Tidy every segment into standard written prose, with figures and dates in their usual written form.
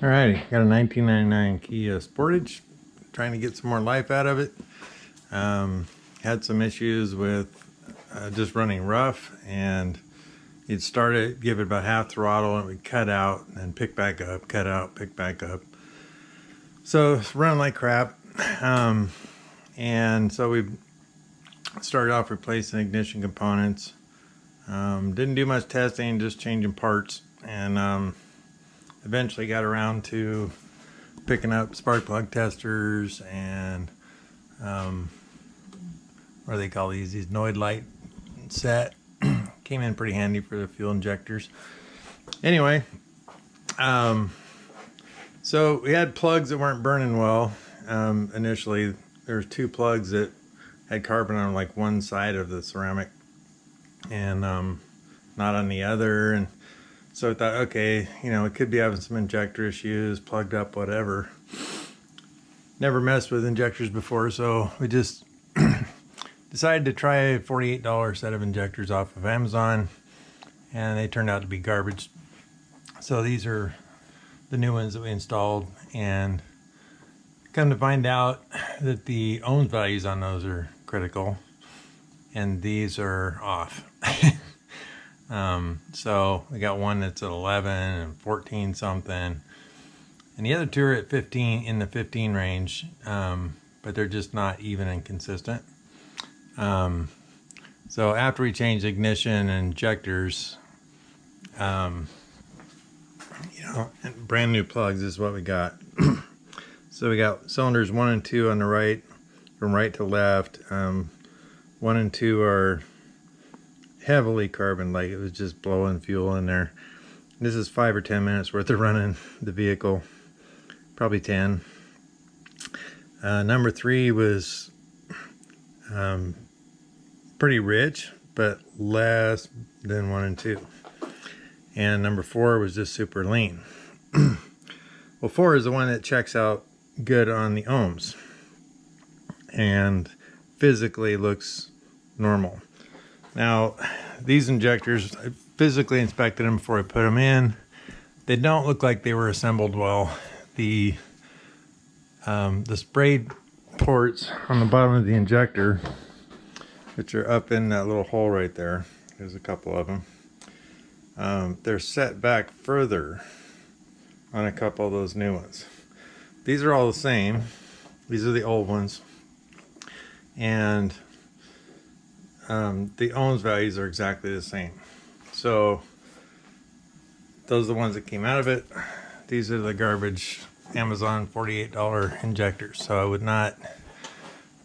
Alrighty, got a 1999 Kia Sportage. Trying to get some more life out of it. Had some issues with just running rough, and you'd start it, give it about half throttle, and it would cut out and pick back up, cut out, pick back up. So it's running like crap. And so we started off replacing ignition components. Didn't do much testing, just changing parts, and eventually got around to picking up spark plug testers and what do they call these Noid light set. Came in pretty handy for the fuel injectors. Anyway, so we had plugs that weren't burning well. Initially there were two plugs that had carbon on like one side of the ceramic and not on the other, and so I thought, okay, you know, it could be having some injector issues, plugged up, whatever. Never messed with injectors before, so we just decided to try a $48 set of injectors off of Amazon, and they turned out to be garbage. So these are the new ones that we installed, and come to find out that the ohms values on those are critical, and these are off. So we got one that's at 11 and 14 something, and the other two are at 15, in the 15 range, but they're just not even and consistent. So after we changed ignition and injectors, you know, brand new plugs is what we got. So we got cylinders 1 and 2 on the right, from right to left. 1 and 2 are heavily carbon, like it was just blowing fuel in there. This is 5 or 10 minutes worth of running the vehicle, probably 10. Number 3 was pretty rich, but less than 1 and 2. And number 4 was just super lean. Well, 4 is the one that checks out good on the ohms and physically looks normal. Now, these injectors, I physically inspected them before I put them in. They don't look like they were assembled well. The sprayed ports on the bottom of the injector, which are up in that little hole right there, there's a couple of them. They're set back further on a couple of those new ones. These are all the same. These are the old ones. And the ohms values are exactly the same. So those are the ones that came out of it. These are the garbage Amazon $48 injectors. So I would not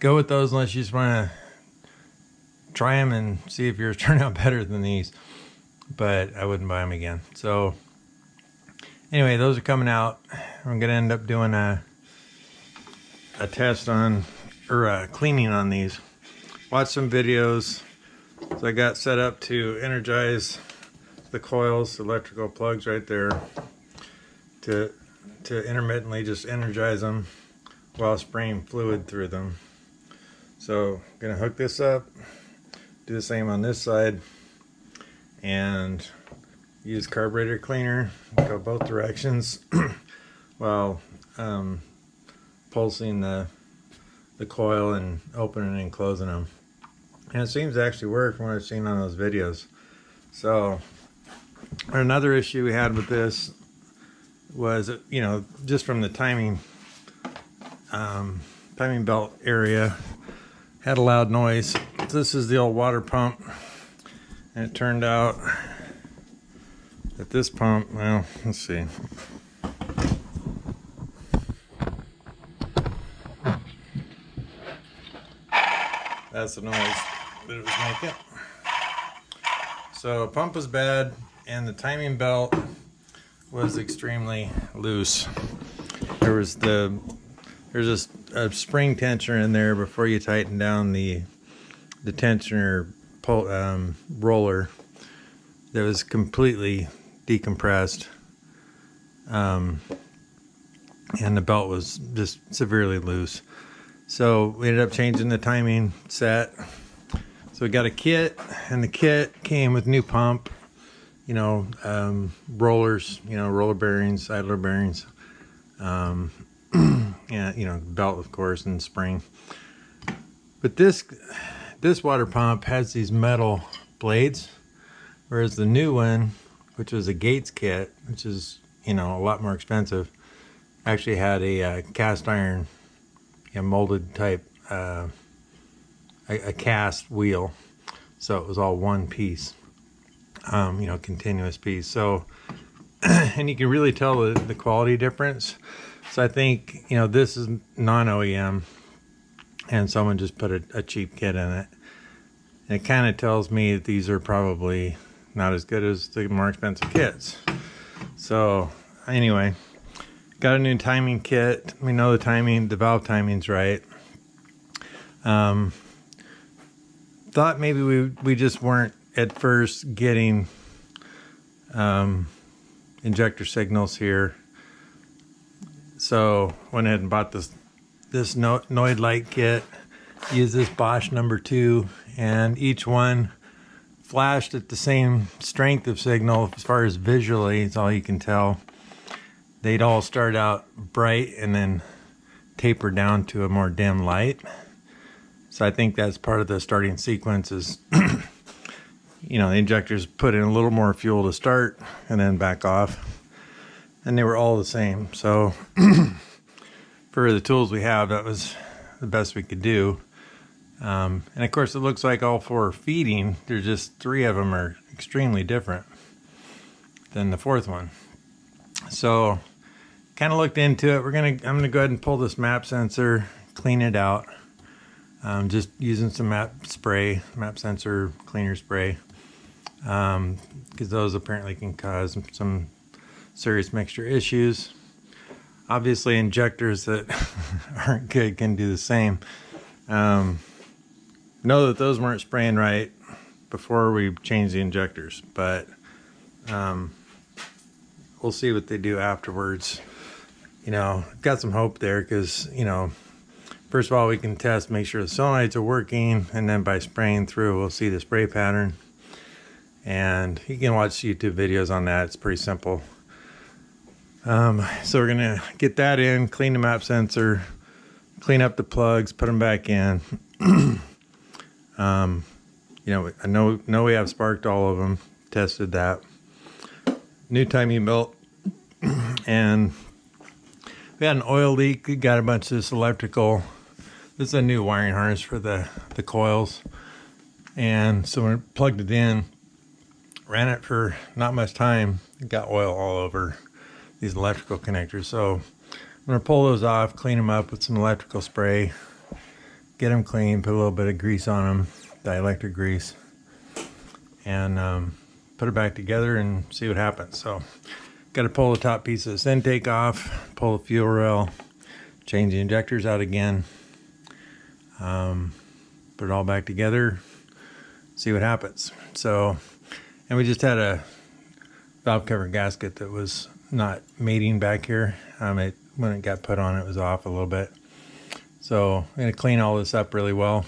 go with those unless you just want to try them and see if yours turn out better than these. But I wouldn't buy them again. So anyway, those are coming out. I'm going to end up doing a test on, or a cleaning on these. Watch some videos. So I got set up to energize the coils, electrical plugs right there, to intermittently just energize them while spraying fluid through them. So I'm gonna hook this up, do the same on this side, and use carburetor cleaner, go both directions while pulsing the coil and opening and closing them. And it seems to actually work from what I've seen on those videos. So another issue we had with this was, you know, just from the timing belt area, had a loud noise. This is the old water pump, and it turned out that this pump, well, let's see. That's the noise that it was making. So pump was bad, and the timing belt was extremely loose. There's a spring tensioner in there before you tighten down the tensioner roller that was completely decompressed, and the belt was just severely loose. So we ended up changing the timing set. So we got a kit, and the kit came with new pump, you know, rollers, you know, roller bearings, idler bearings, And, you know, belt, of course, and spring. But this water pump has these metal blades, whereas the new one, which was a Gates kit, which is, you know, a lot more expensive, actually had a cast iron, you know, molded type, a cast wheel. So it was all one piece, you know, continuous piece. So, and you can really tell the quality difference. So I think, you know, this is non-OEM and someone just put a cheap kit in it. And it kind of tells me that these are probably not as good as the more expensive kits. So anyway, got a new timing kit. We know the timing, the valve timing's right. Thought maybe we just weren't at first getting injector signals here. So went ahead and bought this Noid light kit. Used this Bosch #2, and each one flashed at the same strength of signal as far as visually, it's all you can tell. They'd all start out bright and then taper down to a more dim light. So I think that's part of the starting sequence is, you know, the injectors put in a little more fuel to start and then back off. And they were all the same. So for the tools we have, that was the best we could do. And of course, it looks like all 4 are feeding. There's just 3 of them are extremely different than the 4th one. So kind of looked into it. I'm gonna go ahead and pull this map sensor, clean it out. Just using some map sensor cleaner spray, because those apparently can cause some serious mixture issues. Obviously, injectors that aren't good can do the same. Know that those weren't spraying right before we changed the injectors, but we'll see what they do afterwards. You know, got some hope there because, you know, first of all, we can test, make sure the solenoids are working, and then by spraying through, we'll see the spray pattern. And you can watch YouTube videos on that. It's pretty simple. So we're gonna get that in, clean the map sensor, clean up the plugs, put them back in. You know, I know we have sparked all of them, tested that. New timing belt, and we had an oil leak. We got a bunch of this electrical. This is a new wiring harness for the coils. And so when I plugged it in, ran it for not much time, it got oil all over these electrical connectors. So I'm gonna pull those off, clean them up with some electrical spray, get them clean, put a little bit of grease on them, dielectric grease, and put it back together and see what happens. So got to pull the top piece of this intake off, pull the fuel rail, change the injectors out again, put it all back together, see what happens. So, and we just had a valve cover gasket that was not mating back here. When it got put on, it was off a little bit. So I'm going to clean all this up really well,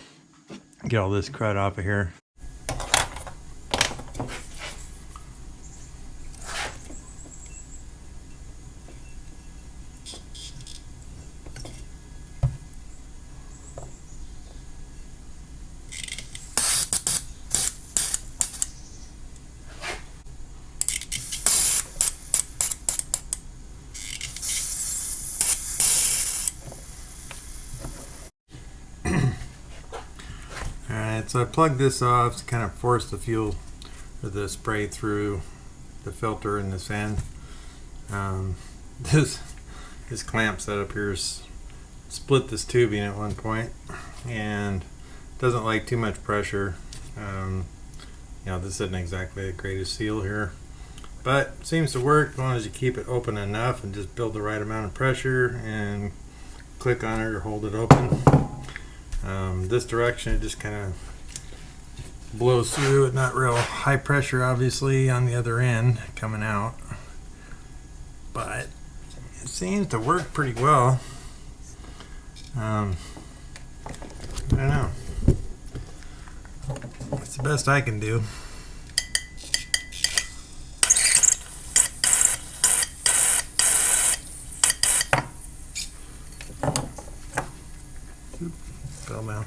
get all this crud off of here. Alright, so I plugged this off to kind of force the fuel or the spray through the filter in this end. This clamp setup here is split this tubing at one point and doesn't like too much pressure. You know, this isn't exactly the greatest seal here, but it seems to work as long as you keep it open enough and just build the right amount of pressure and click on it or hold it open. This direction, it just kind of blows through it. Not real high pressure, obviously, on the other end coming out, but it seems to work pretty well. I don't know. It's the best I can do. settle down.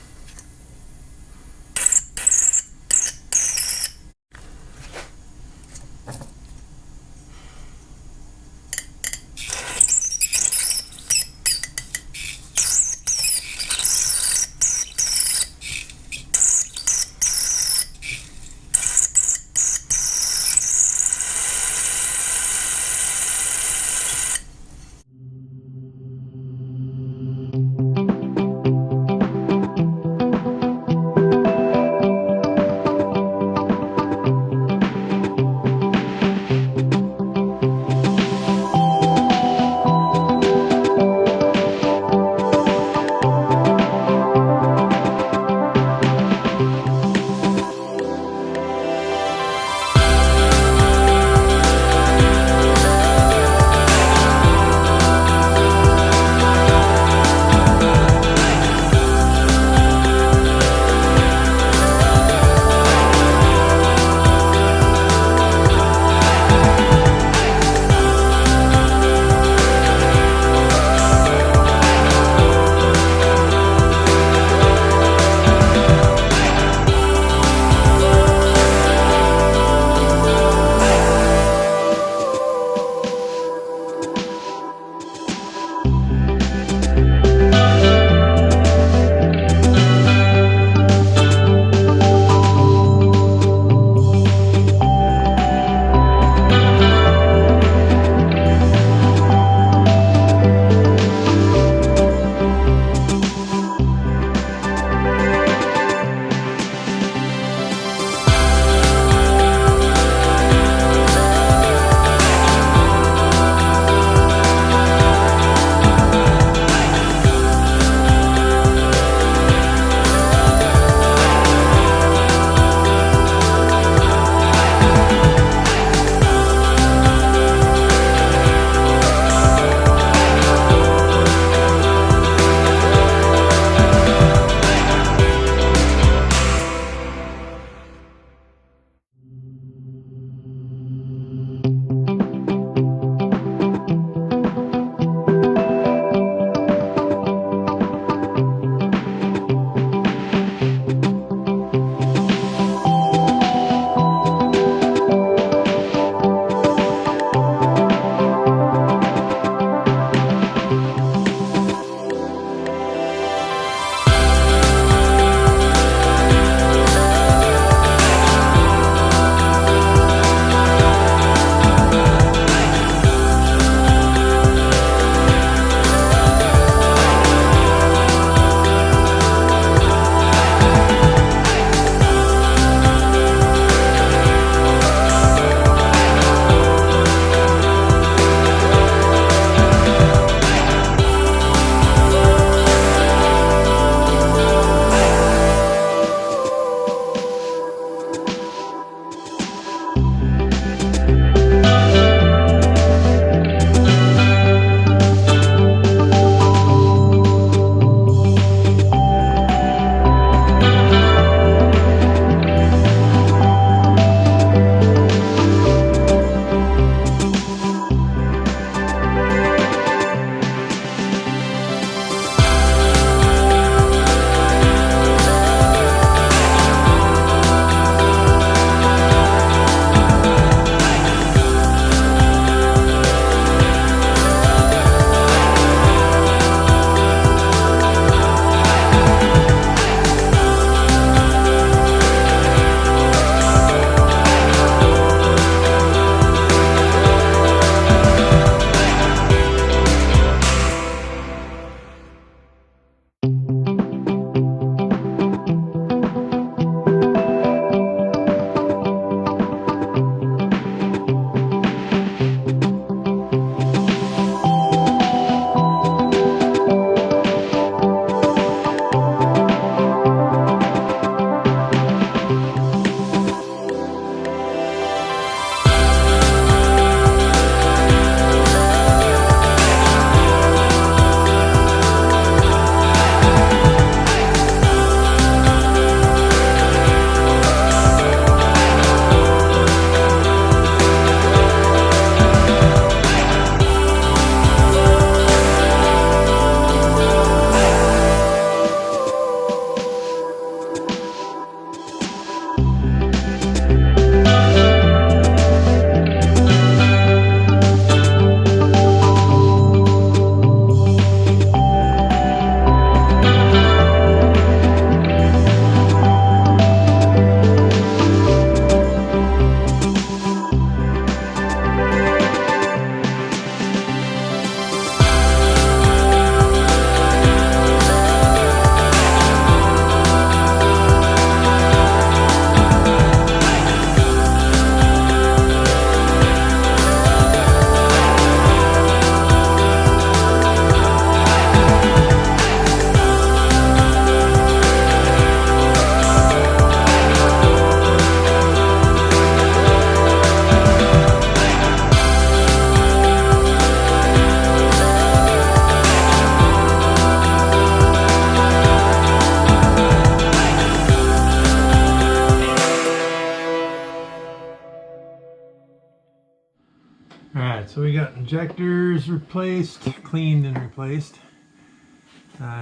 we got injectors replaced, cleaned and replaced.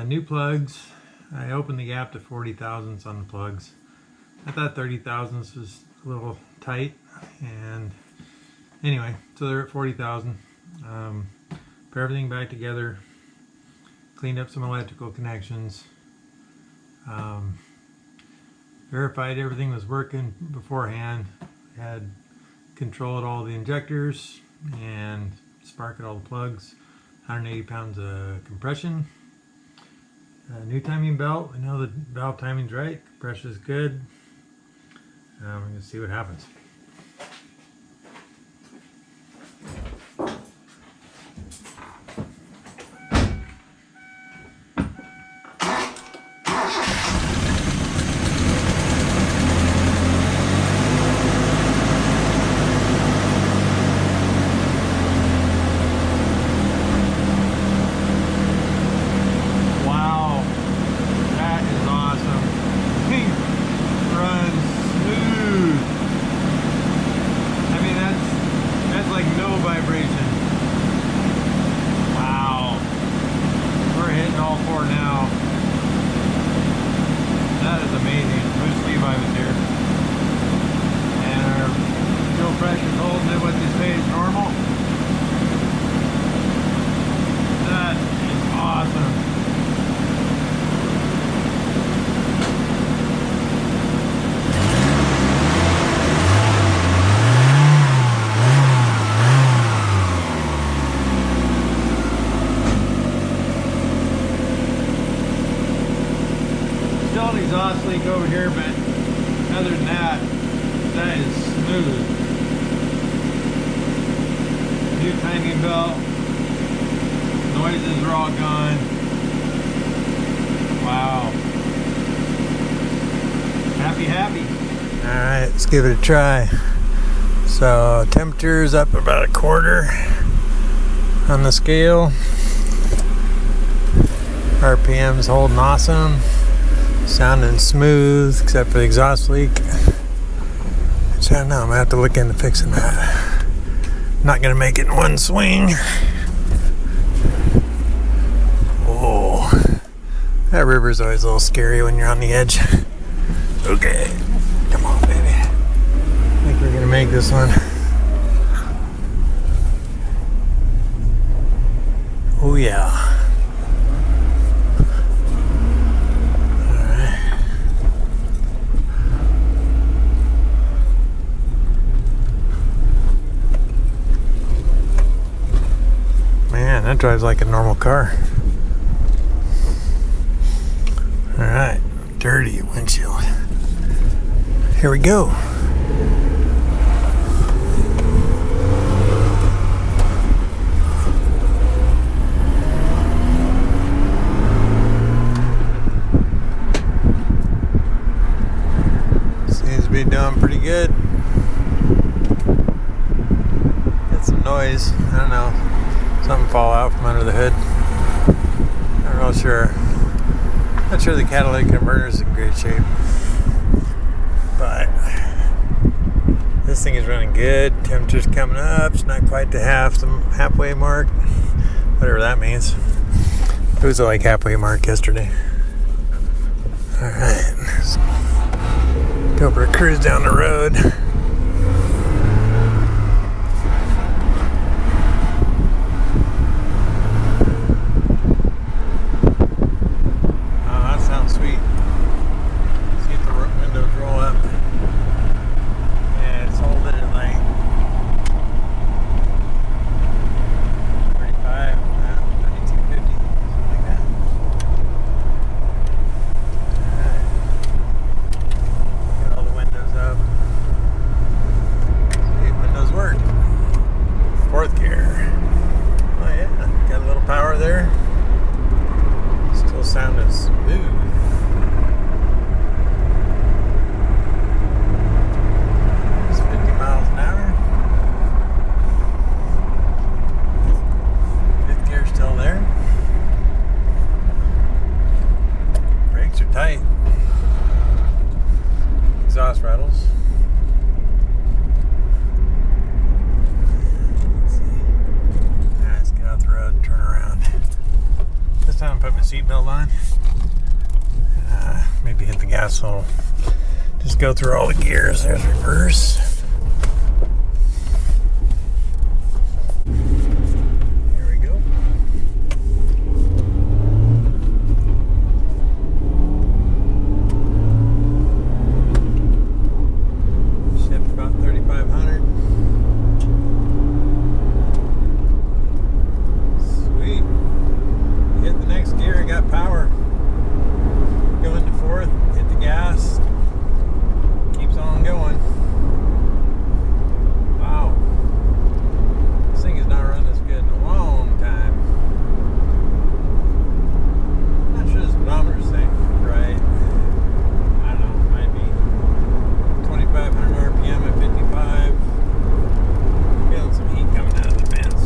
New plugs. I opened the gap to 40 thousandths on the plugs. I thought 30 thousandths was a little tight, and anyway, so they're at 40 thousand. Put everything back together, cleaned up some electrical connections, verified everything was working beforehand, had controlled all the injectors and sparked all the plugs, 180 pounds of compression. New timing belt. I know the valve timing's right, compression is good. We're going to see what happens. Exhaust leak over here, but other than that, that is smooth. New timing belt. Noises are all gone. Wow. Happy. Alright, let's give it a try. So temperature's up about a quarter on the scale. RPM's holding awesome. Sounding smooth, except for the exhaust leak. So I don't know, I'm gonna have to look into fixing that. Not gonna make it in one swing. Oh, that river's always a little scary when you're on the edge. Okay, come on, baby. I think we're gonna make this one. Oh yeah. That drives like a normal car. Alright, dirty windshield. Here we go. Seems to be doing pretty good. Got some noise, I don't know. Something fall out from under the hood. Not real sure. Not sure the catalytic converter is in great shape. But this thing is running good. Temperature's coming up. It's not quite to halfway mark. Whatever that means. It was like halfway mark yesterday. Alright. Let's go for a cruise down the road. my seatbelt on. Maybe hit the gas a little. Just go through all the gears. There's reverse. Here we go. Shipped about 3,500. Sweet. Hit the next gear, got power. Go into fourth, hit the gas. Keeps on going. Wow. This thing has not run this good in a long time. I'm not sure this speedometer's saying right. I don't know, might be 2,500 RPM at 55. Feeling some heat coming out of the vents.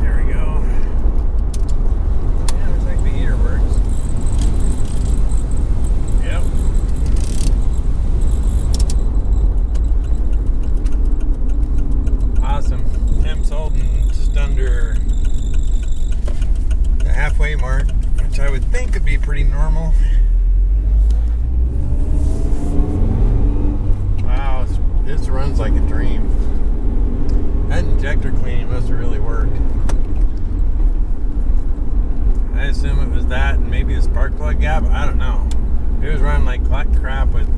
There we go. Yeah, looks like the heater works. Yep. Awesome. Temps holding just under the halfway mark, which I would think would be pretty normal. Wow, this runs like a dream. That injector cleaning must have really worked. I assume it was that and maybe a spark plug gap. I don't know. It was running like crap with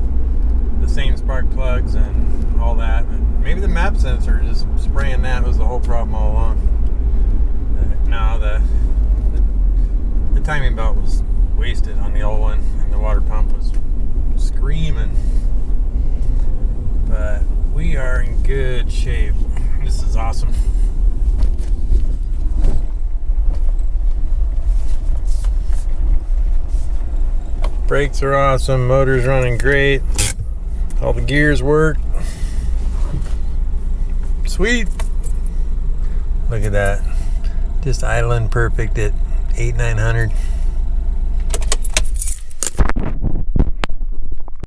the same spark plugs and all that. But maybe the map sensor, just spraying that, was the whole problem all along. No, the timing belt was wasted on the old one, and the water pump was screaming. But we are in good shape. This is awesome. Brakes are awesome, motor's running great, all the gears work. Sweet. Look at that. Just idling perfect at 8,900.